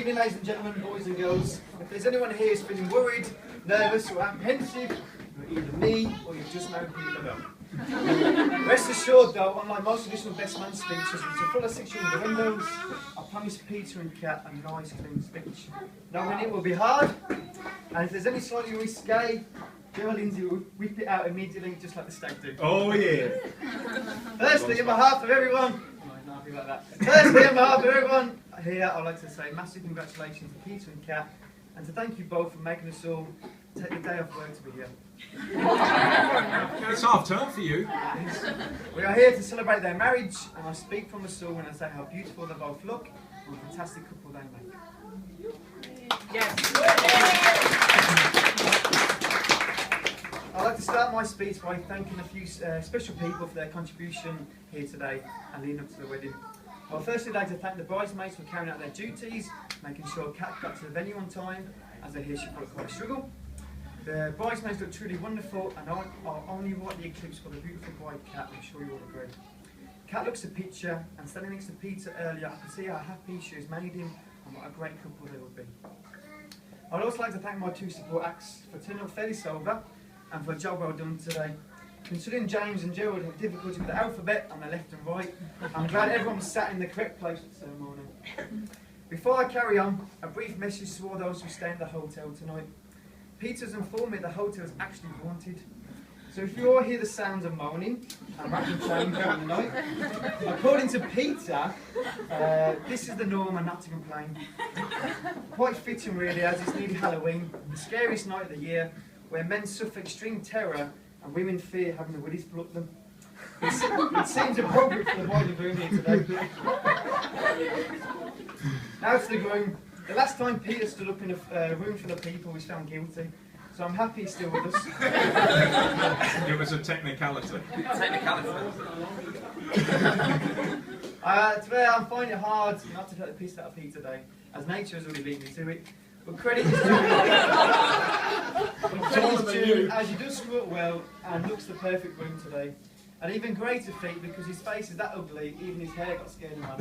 evening, ladies and gentlemen, boys and girls. If there's anyone here who's feeling worried, nervous or apprehensive, you're either me or you've just known Peter Lavelle. Rest assured though, unlike most traditional best man speeches, which are full of sexual innuendos, I promise Peter and Kat a nice clean speech. Knowing it will be hard, and if there's any slightly risque, Joe and Lindsay will whip it out immediately, just like the stag do. Oh yeah. Firstly, on behalf of everyone, like that. Firstly, on behalf of everyone here, I'd like to say massive congratulations to Peter and Kat, and to thank you both for making us all take the day off work to be here. It's half term for you. We are here to celebrate their marriage, and I speak from the soul when I say how beautiful they both look and what a fantastic couple they make. Yes. I'd like to start my speech by thanking a few special people for their contribution here today and leading up to the wedding. I'd firstly like to thank the bridesmaids for carrying out their duties, making sure Kat got to the venue on time, as I hear she put quite a struggle. The bridesmaids look truly wonderful and are only rightly eclipsed by the beautiful bride Kat, I'm sure you all agree. Kat looks the picture, and standing next to Peter earlier, I could see how happy she has made him and what a great couple they would be. I'd also like to thank my two support acts for turning up fairly sober and for a job well done today. Considering James and Gerald had difficulty with the alphabet on their left and right, I'm glad everyone was sat in the correct place at the ceremony. Before I carry on, a brief message to all those who stay in the hotel tonight. Peter's informed me the hotel is actually haunted. So if you all hear the sounds of moaning and rattling chains during the night, according to Peter, this is the norm and not to complain. Quite fitting really, as it's nearly Halloween, the scariest night of the year, where men suffer extreme terror and women fear having the willies plucked them. It seems appropriate for the bride and groom here today. Now to the groom. The last time Peter stood up in a room full of people was found guilty, so I'm happy he's still with us. It was a technicality. Today I'm finding it hard not to take the piss out of Pete today, as nature has already beat me to it. But credit is due, as he does screw up well and looks the perfect groom today. An even greater feat because his face is that ugly, even his hair got scared in my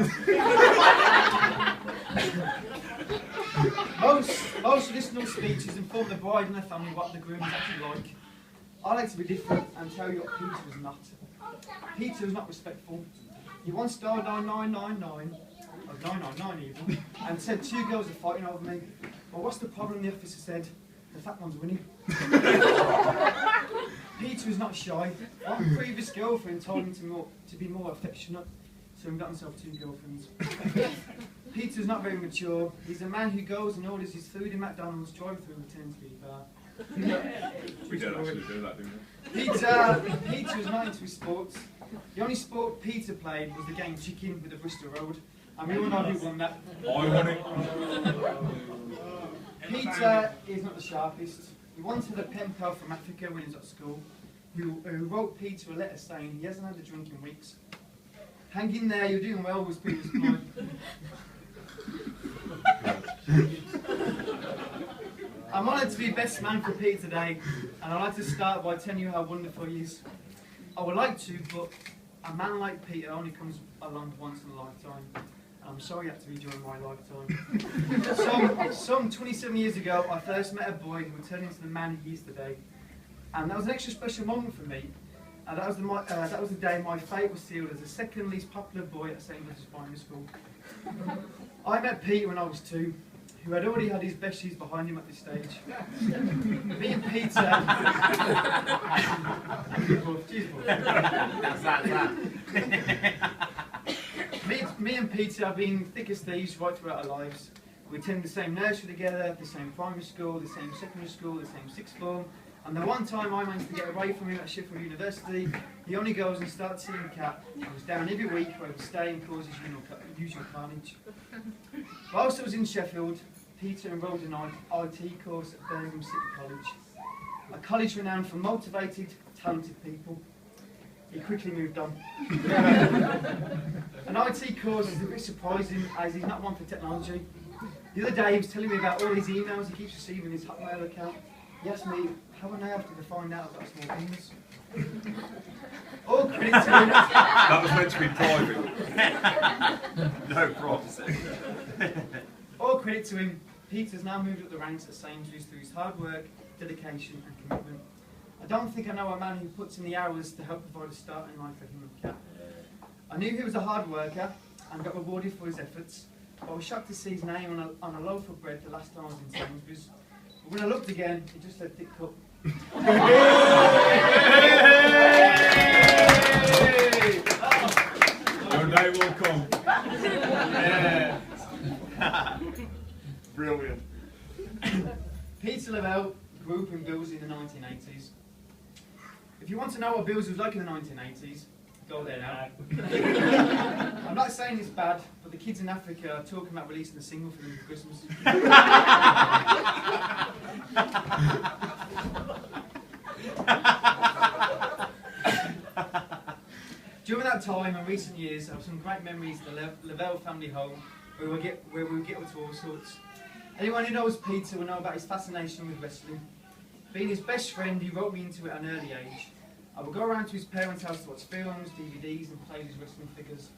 Most traditional speeches inform the bride and her family what the groom is actually like. I like to be different and tell you what Peter was not. Peter was not respectful. He once dialed 9999, or 999 even, and said two girls are fighting over me. Well, what's the problem? The officer said, the fat one's winning. Peter is not shy. One previous girlfriend told him to be more affectionate, so he got himself two girlfriends. Peter's not very mature. He's a man who goes and orders his food in McDonald's drive-through and returns to his bar. We don't actually do that, do we? Peter is not into his sports. The only sport Peter played was the game Chicken with the Bristol Road, and we all know who won that. I won it. Peter is not the sharpest. He once had a pen pal from Africa when he was at school, who wrote Peter a letter saying he hasn't had a drink in weeks. Hang in there, you're doing well, was Peter's reply. I'm honoured to be best man for Peter today, and I'd like to start by telling you how wonderful he is. I would like to, but a man like Peter only comes along once in a lifetime. I'm sorry it had to be during my lifetime. Some 27 years ago, I first met a boy who would turn into the man he is today. And that was an extra special moment for me. That was the day my fate was sealed as the second least popular boy at St. Lucy's Primary School. I met Peter when I was 2, who had already had his best years behind him at this stage. Me and Peter... Me and Peter have been thick as thieves right throughout our lives. We attended the same nursery together, the same primary school, the same secondary school, the same sixth form. And the one time I managed to get away from him at Sheffield University, he only goes and starts seeing Kat. I was down every week where he would stay and cause his usual carnage. Whilst I was in Sheffield, Peter enrolled in an IT course at Birmingham City College. A college renowned for motivated, talented people. He quickly moved on. An IT course is a bit surprising as he's not one for technology. The other day he was telling me about all his emails he keeps receiving in his Hotmail account. He asked me, how on earth did I find out I've got a small penis? All credit to him. That was meant to be private. No props. All credit to him, Peter's now moved up the ranks at Sainsbury's through his hard work, dedication and commitment. I don't think I know a man who puts in the hours to help provide a start in life for him and Kat. I knew he was a hard worker and got rewarded for his efforts, but I was shocked to see his name on a loaf of bread the last time I was in Sainsbury's. But when I looked again, it just said Dick Cup. Your day will come. Brilliant. Peter Lavelle grew up in Bills in the 1980s. If you want to know what Bills was like in the 1980s, go there now. I'm not saying it's bad, but the kids in Africa are talking about releasing a single for them for Christmas. During that time and recent years, I have some great memories of the Lavelle family home, where we would get up to all sorts. Anyone who knows Peter will know about his fascination with wrestling. Being his best friend, he wrote me into it at an early age. I would go around to his parents' house to watch films, DVDs and play with his wrestling figures.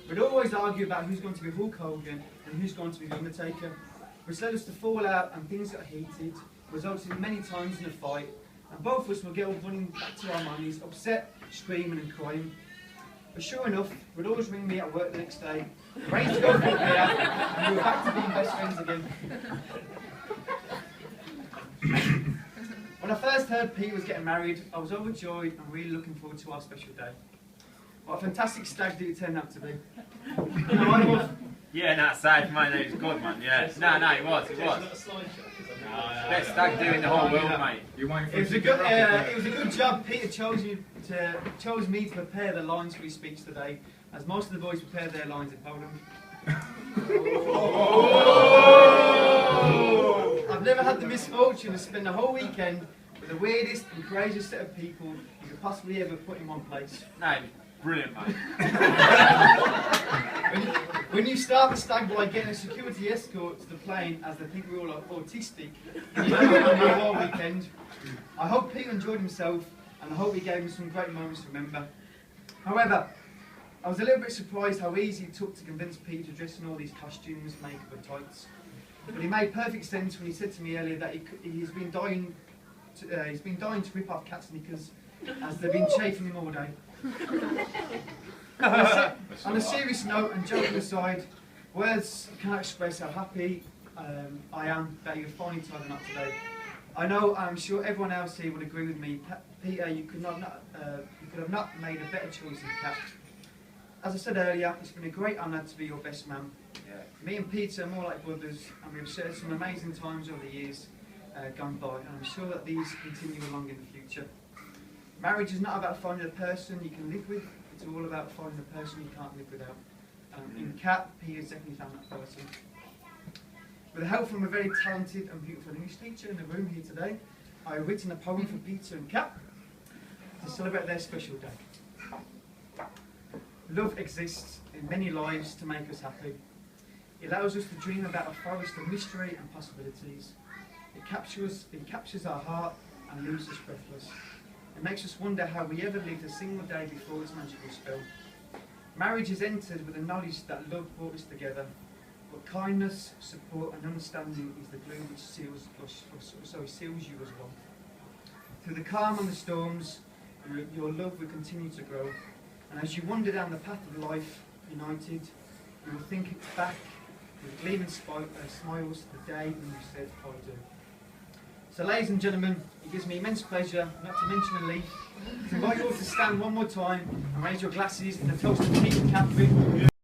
We'd always argue about who's going to be Hulk Hogan and who's going to be The Undertaker, which led us to fall out and things got heated, resulting many times in a fight, and both of us would get up running back to our mummies, upset, screaming and crying. But sure enough, he'd always ring me at work the next day, ready to go for a beer, and we were back to being best friends again. When I first heard Pete was getting married, I was overjoyed and really looking forward to our special day. What a fantastic stag do it turned out to be. Yeah, no, safe, mate. It was good, man. Yeah. No, it was. Best stag do in the whole world, mate. You waiting for It was a good job. Peter chose me to prepare the lines for his speech today, as most of the boys prepared their lines in Poland. I've never had the misfortune to spend a whole weekend with the weirdest and craziest set of people you could possibly ever put in one place. No, brilliant, mate. When you start the stag by getting a security escort to the plane as they think we're all autistic, and you don't have a whole weekend. I hope Peter enjoyed himself, and I hope he gave me some great moments to remember. However, I was a little bit surprised how easy it took to convince Peter to dress in all these costumes, makeup and tights. But he made perfect sense when he said to me earlier that he's been dying to rip off Kat's knickers, as they've been chafing him all day. On a serious note and joking aside, words cannot express how happy I am that you're finally tidying up today. I'm sure everyone else here would agree with me. Peter, you could have not made a better choice than Kat. As I said earlier, it's been a great honour to be your best man. Yeah. Me and Peter are more like brothers, and we've shared some amazing times over the years gone by, and I'm sure that these continue along in the future. Marriage is not about finding a person you can live with, it's all about finding a person you can't live without. In Kat, Peter's definitely found that person. With the help from a very talented and beautiful English teacher in the room here today, I have written a poem for Peter and Kat to celebrate their special day. Love exists in many lives to make us happy. It allows us to dream about a forest of mystery and possibilities. It captures our heart and leaves us breathless. It makes us wonder how we ever lived a single day before its magical spell. Marriage is entered with the knowledge that love brought us together, but kindness, support and understanding is the glue which seals you as one. Through the calm and the storms, your love will continue to grow, and as you wander down the path of life, united, you will think back with gleaming smiles to the day when you said I do. So ladies and gentlemen, it gives me immense pleasure, not to mention relief, to invite you all to stand one more time and raise your glasses in a toast to Pete and Catherine.